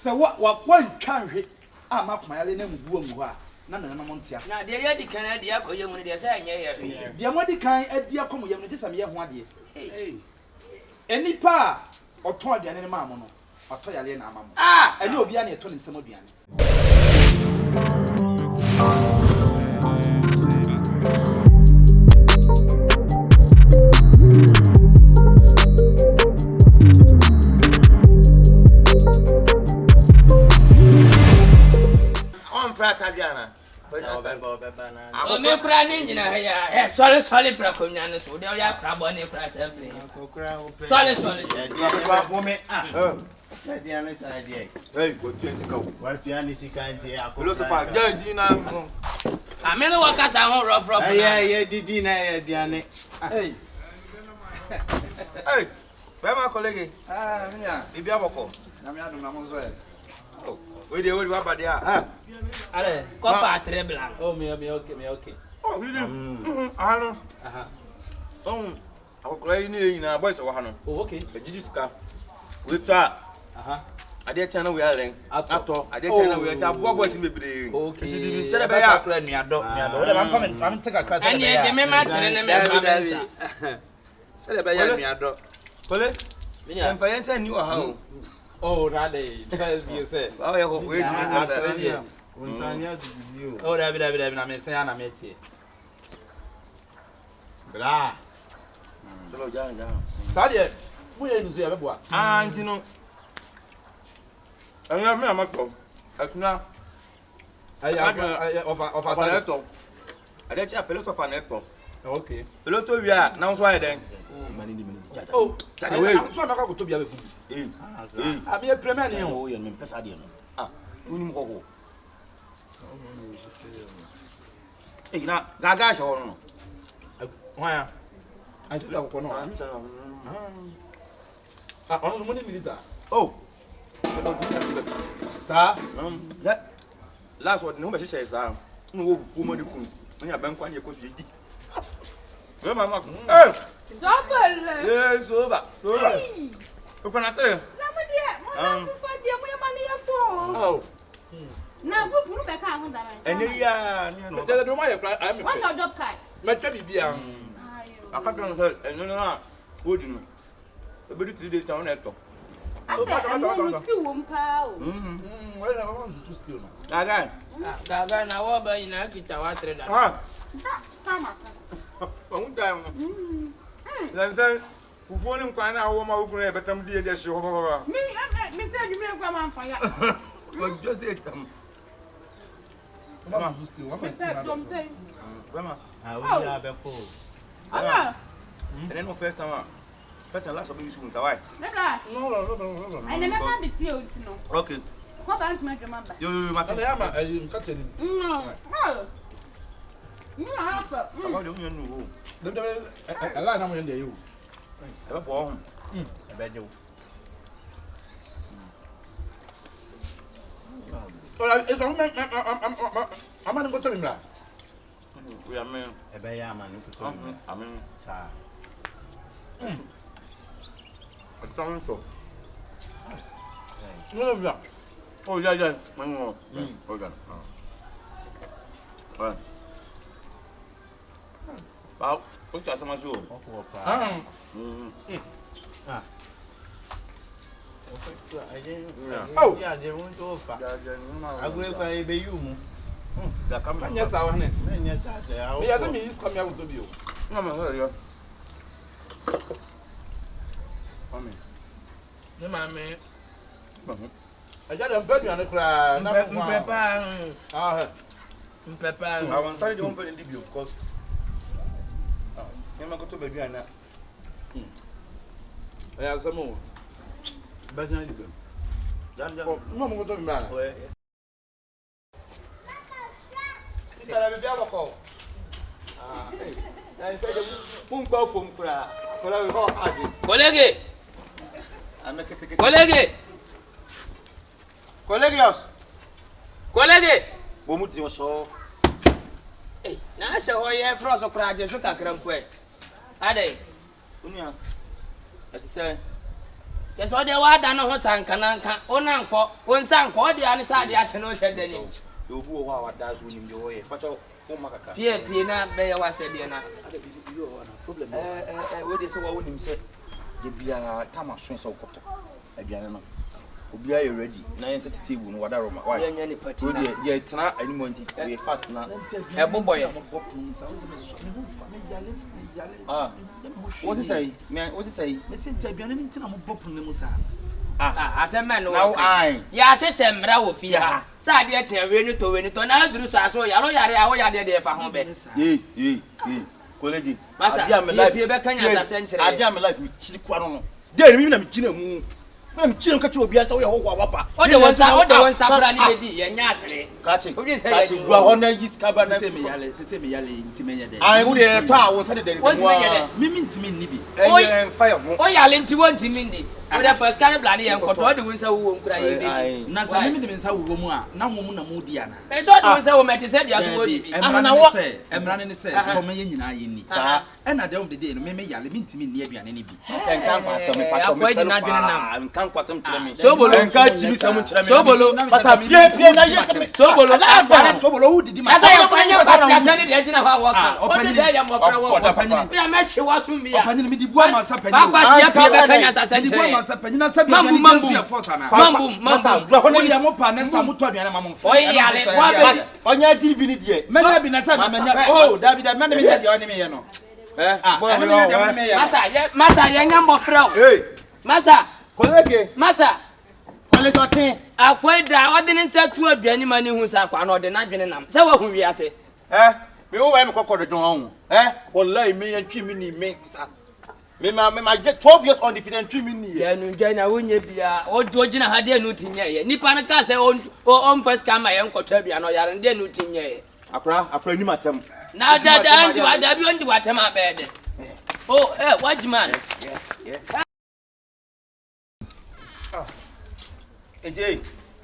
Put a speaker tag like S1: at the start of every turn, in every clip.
S1: Se wa twa hwe a makoma yale na mubuo mu ha na nana mo ntia
S2: na de ye di kan ade akoye mu de se anya ye
S1: de mo di kan adi akomo yem no gisa me ye ho ade enipa oto aduane ne ma mo no oto yale na ama mo eni obi a na eto ne nsem aduane
S3: Atadwe
S2: o me kura ni nyina ya sorry fra konya ne so de ya kra bo ne kra sefre sorry
S3: wo me dia ne sa dia go tu sika wa tu ani sika nti akolo so pa janji na
S2: amene wo kasa ho rough
S3: yeah didi na ya dia ne be ma colleague minya bibi aboko na me adum na mo zo we dey wa body ale
S2: ko fa trebla
S1: me okay
S3: really aha akokora yi ni na boys wa ha no
S1: okay
S3: ejiji sika we ta ade chana we aren ato ade chana we ta boys bebre
S1: okay
S3: se be ya
S1: akra nuado we dey am take akra
S2: se be ya ani e me ma tere ne me ba mensa
S1: se be ya nuado
S3: kole minya emfa yensa ni wa ha
S1: oh rade say be say
S3: oh ya ko we di na sa
S1: Unsania du oh David na me say na me tie bra
S3: so ja
S1: Sadia mu ye nu so ya beboa
S3: anti no anya me amato akuna
S1: aya of
S3: neto ade cha philosopher neto
S1: okay
S3: philosopher wi a na so aye den
S1: oh we so na ka ko to bia be abi e premier ni
S3: o ye me pesa de no unim ko ko na gaga sho no
S1: hwa anti ta ko no ono mo ni milisa
S3: oh
S1: sa
S3: last word no be she sa no wo ku mo de kun nya ben kwa nye ko di we ma ma
S4: Zobele.
S3: yes soba o kana tere
S4: Na mo dia, mo fa dia mo ya mani ya fo.
S1: oh
S4: Na group no be ka ho dara.
S3: ene ya ni no
S1: de do ma ye fly I me
S4: What your job kai?
S1: me twa bibia
S4: Ayo.
S3: aka don so ene na wo di no e be 3 days town eto
S4: Asa mo still wo mpa o.
S1: we na ma so still no
S2: gaga na wo ba ina kita wa tere da
S4: Kama.
S3: on da lan san fufu ni nkwan na wo ma wo kun e betam di e de hye ho baba
S4: Me say you me kwa man fa ya.
S3: o just it come
S1: ma so still wa
S4: Me say don't pay.
S3: mama
S5: we are be cool.
S4: Ala.
S3: ene no first time last of you soon why
S4: Nada.
S1: no
S4: Ai na me ma bi tie o ti no.
S3: okay
S4: Ko ba ntuma dwuma ba.
S3: yo mate
S1: ya ma ka tell him
S4: No hapa.
S3: about the union no
S1: de ala na mo yende you
S3: e be bo
S5: E be jo.
S1: ola eso me ama ni go to mi mra
S3: we are men
S5: E be ya ma no kuto.
S3: amen
S5: Sa.
S3: atong so
S1: no bia
S3: oh ya mo oh ya Wow, o cha sama so.
S5: Ko pa. Oh, ya je won to fa. Agwe kwa e be yu mu.
S3: Da kam
S1: anya sa wa ne
S5: Nya sa se a.
S1: me ya se me is come here with you
S3: na ma yo. Amen.
S2: ne ma me
S1: aja de mpa duane kra na mo
S2: mpepa mpepa
S3: I want sorry don't pay the bill because you go to be na.
S1: ya samo
S5: Ba jan di be.
S3: Dan
S1: mo mo go to mi mra
S3: we.
S1: Isara be bia boko na se de mo gba fom kra kra we ho ade
S2: Colleague
S3: Bo mu ti so.
S2: na se ho ye fro so kra je so kakra mpo e ade
S3: Unia. Ati say
S2: Yes, what they want done on Sankananka, on Uncle, one Sanko, the other side, the Atano said the name.
S3: You who are that winning your way, but
S2: Pierre Pina, Bay was said, Diana.
S3: Problem. What is what him said? You be a time of strength of cotton. Again, be I ready? 9 table, no other room. Why any party? Yeah, it's not any money. We fast now.
S2: A boy.
S3: What's it say? Man, what's it say?
S1: Let's say Tabian and Tinam Bopun Lemusa.
S2: As a man,
S3: now I.
S2: Yes, I said, Bravo, Fia. Sadia, ready to win it on other so Yellow Yaya there for home.
S3: Ye, colleague.
S2: Master, I'm alive. You back a century. I
S3: am alive with Chiquano. There, me, I'm Chino. I'm Chino Cacho Biata or Wapa.
S2: All the ones I need, and Yatri.
S3: Catching. Who is saying you are on his cabin? I would have tower Saturday. What's Mimmin to me, Nibby? Oh, fire. Oh, you're into one to Mindy. With the first kind of bloody and control the winds of womb cry.
S1: Nasa means how woman, no woman, Modiana.
S2: I thought I was so much said,
S1: I'm running, said, Tommy and I in it. And at the end of the day, maybe Yali mean to me near any bee. I can't pass some. I'm can't pass some to me. Soboloo, can't you some Soboloo? But I'm Soboloo, who did you
S2: I said the engine of our walk. What did I am? We are much was to me. I'm the one myself. I said, Mambu,
S3: me get 12 years on the defeated 3 minutes.
S2: Yeah, no, Jana, when you be or Georgina had a new thing. Nippon Casa on first come my uncle Toby and I are new thing.
S3: I pray you, madam.
S2: Now that I don't do what I'm up bed. Oh, what man? Yeah.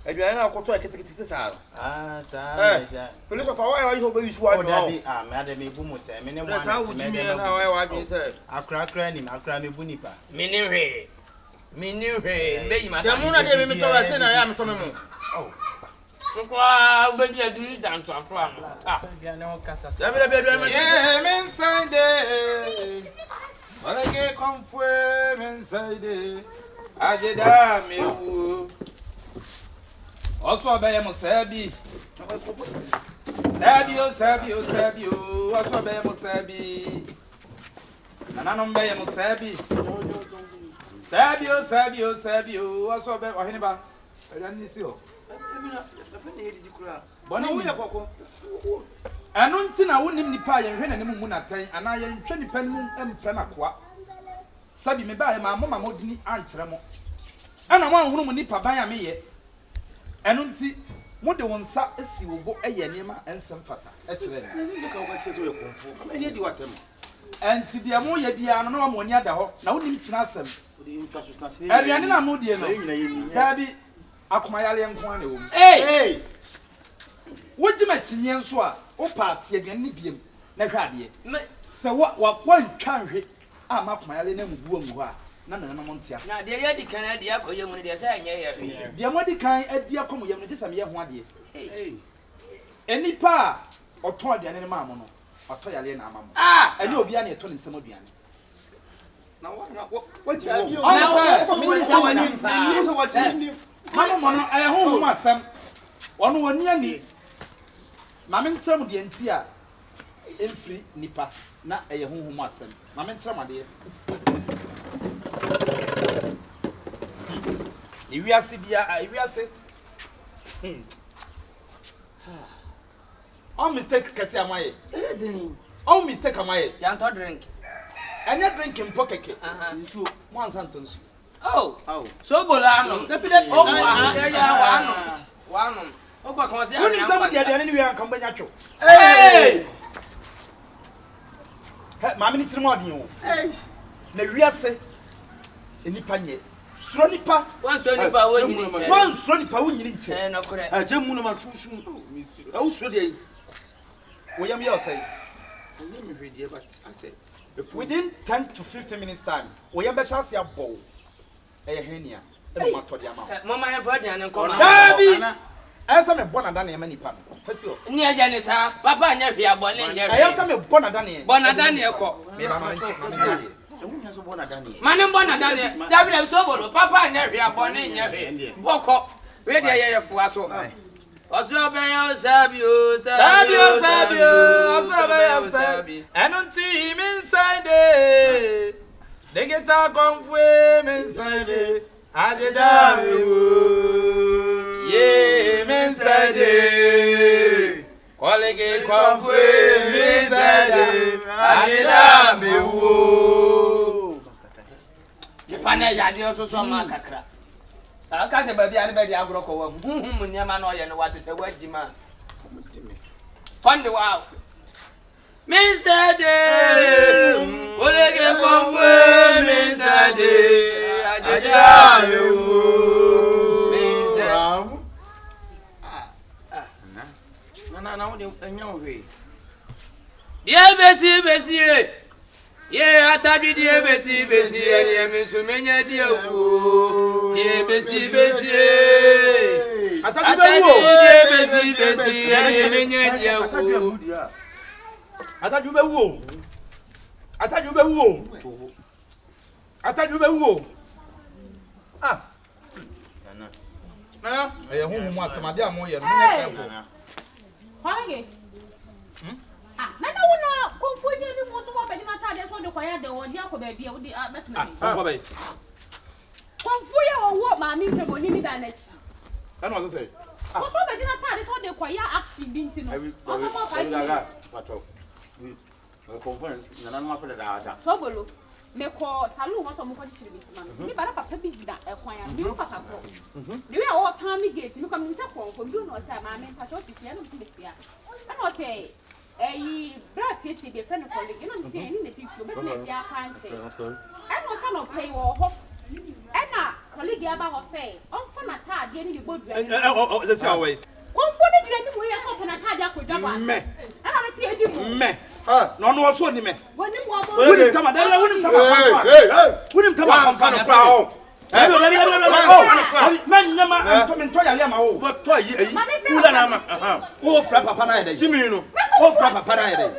S3: If you are now going to get this out.
S5: Sir.
S3: Philosopher, why are you hoping you swallow?
S5: Madam, me boom, sir.
S3: That's how would you mean how I want to say.
S5: I crack him, I cry me bunipa.
S2: Meaning, baby, my
S3: Mona didn't mean to say I am Tommy. Oh,
S2: but you do down to a plan.
S5: No cassa.
S1: inside there. But I get comfort inside there. I did me. Also, I am a Sabi. Sabio. Also, I am a Sabi. And I don't buy a Sabi. Sabio. Also, I am a Hannibal. I don't see you. Bonnie, we are Coco. I don't think I wouldn't be pie and any moon at time, and I am 20 penny and Franaqua. Sabi me buy my mamma Modini Antramo. And I want woman nipper buy me. And don't see what the one sat as you will go a yanima and some fata. Actually, I mean, you what them. And to the Amoya Diana, no one yada hop, now need to ask them. And Yanina Modiano, Dabby, Akmayali and Quano. Hey! What do you make in Yanswa? O party again, Nibium, Nagadi. So what one country? I'm Akmayali and Wumwa. None of them Montia.
S2: Now, the Yadi Canada, when they say,
S1: the Amodican at dear Comu, just a mere 1 year. Any pa or toy the animal, or toy alien mamma. Ah, and you'll be any 20 some of now, what do you Mamma, I hold my son. One near me. Mamma, some of the entire in free nipper, not a home master. Mamma, my dear. If we are Sibia, if we are say, all mistake, Cassia, all mistake, am I?
S2: Young to drink.
S1: And you're drinking pocket. So, one sentence.
S2: Oh, Soboloo. One. Oh, because
S1: somebody had any way I come back. Hey! Mammy, it's more than you. Hey! The real say, any panye. Sronipa, one Sronipa, we need to. And a gentleman of my who's ready. William, you'll say, but I say, within 10 to 15 minutes time, we have a chance to bowl. henia e ma to de ama
S2: mama en for de ne koma
S1: dabi esa me bona dane ma nipa no fasio
S2: ni aja ne sa papa anya hwe abone nya hwe
S1: esa me bona dane
S2: ko
S1: me ba ma nchi
S2: mane bona dane dabi Soboloo papa anya hwe abone nya hwe boko we de ye fua so Osabeyo sabio
S1: Enunti inside they get a KOMFO inside Ajeda mewo ye inside Kolege KOMFO inside Ajeda mewo
S2: Jipana ya dio so ma kakra aka se baby ani be di agro ko wa hunhun nyama na oye no wate se wagima fund wow Mensade olege KOMFO mensade ajaja mewo mensade
S3: na wo de anya hwe
S2: die besi ye Atadwe die besi eni eminsu menya die owo die besi Atadwe die besi eni menya die owo
S1: Atadwe be wo ah na eh hunhun asamade amoye no na
S4: Hange. Ah, na wona KOMFO je ni mo to mo be ni Atadwe so de kwaya de wo di akoba bia wo di betna ni.
S1: KOMFO be.
S4: KOMFO ye wo ma mi ntemo ni da na chi.
S1: Ana wo say.
S4: KOMFO be ni Atadwe so de kwaya action bi ntino. O so mo fa.
S3: Pato. KOMFO na ma fa da ada.
S4: Soboloo me ko salu ho so mo ko chiri bitima no. Mi bara papa bi gida e kwan ya. Mi papa ko. Ni we o tan mi gate mi ko mi se KOMFO bi no say ma me pa cho ti ya no ti betia. Ana o say brat yeti be friend colleague no say ni na ti flo be na dia kanche. Ana o sa no pay wo ho. Ana colleague aba ho say on fa na Atadwe ni de bodua.
S1: Say say away.
S4: KOMFO ni jira ni mo ye so fa na Atadwe akodwa ba. Ana me ti edi mo.
S1: Me. No no so ni me.
S4: Woni mo abo.
S1: Woni tama da woni tama KOMFO. Woni tama KOMFO na pa. Man nyama nto ya le ma wo. Bo to yi eyi. Kula na ma. Wo fra papa na ye dey. Jimi no. Wo fra papa na ye dey.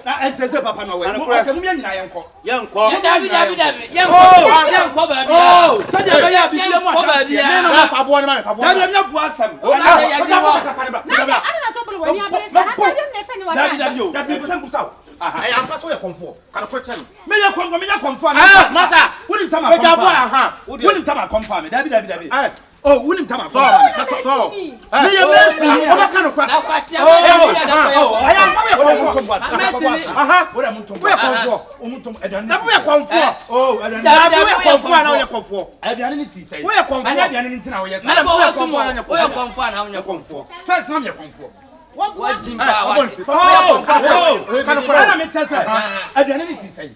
S1: Na entese papa no we. Okay mu nyina yenko. Yenko.
S2: Dabi yenko ba bia.
S1: Oh, saje be ya bi dia mu ata. Me na fa bo ni ma fa bo. Dabi nya bu asam.
S4: Ana Soboloo wani abere sa Atadwe ne se ni wa.
S1: Dabi yo. Dabi be san kusaw. Aha. Ai ampa so ye KOMFO. Kana ko chen. Me ye KOMFO na. Mata. Woni tama KOMFO. Aha. Woni tama KOMFO me. Dabi. Oh, woni tama KOMFo. So. Me ye Messi. Oba kanu kwa.
S2: Na kwasia.
S1: Ai ampa ye KOMFo. Aha. Wora mun tombo. We KOMFo. Mun tombo. Dabi ye KOMFo. Oh, dabi ye KOMFo na wo ye KOMFo. Aduane ni si sai. Wo ye KOMFo. Ani aduane ni ntina wo ye sai.
S2: Na wo ye KOMFo na wo ye
S1: KOMFo. First na me KOMFo.
S2: What jimpa what?
S1: Oh, can me tell say. Aduane ni si sai.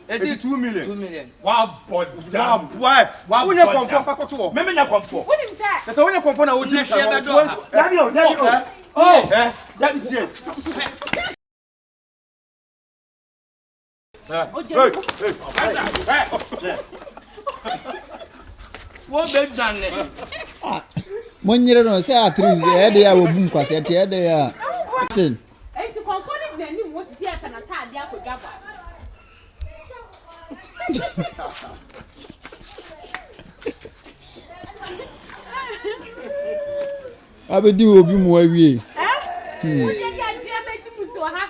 S2: Is it
S1: 2 million?
S2: 2 million.
S1: Wow, boy. Wow, nya KOMFo fakoto. Me nya KOMFo.
S4: Woni mta.
S1: That wonya KOMFo na wo jim say. Dabi o. Oh, dabi tie.
S2: Wo be dane.
S6: Monyere no say atris e dey a obum kwase te e dey a. Listen.
S4: Enti KOMFO ni gina ni mo ti e fa na Atadwe akodwa ba.
S6: Abedi obi mu awie.
S4: Wo ye ga dia be di muso ha.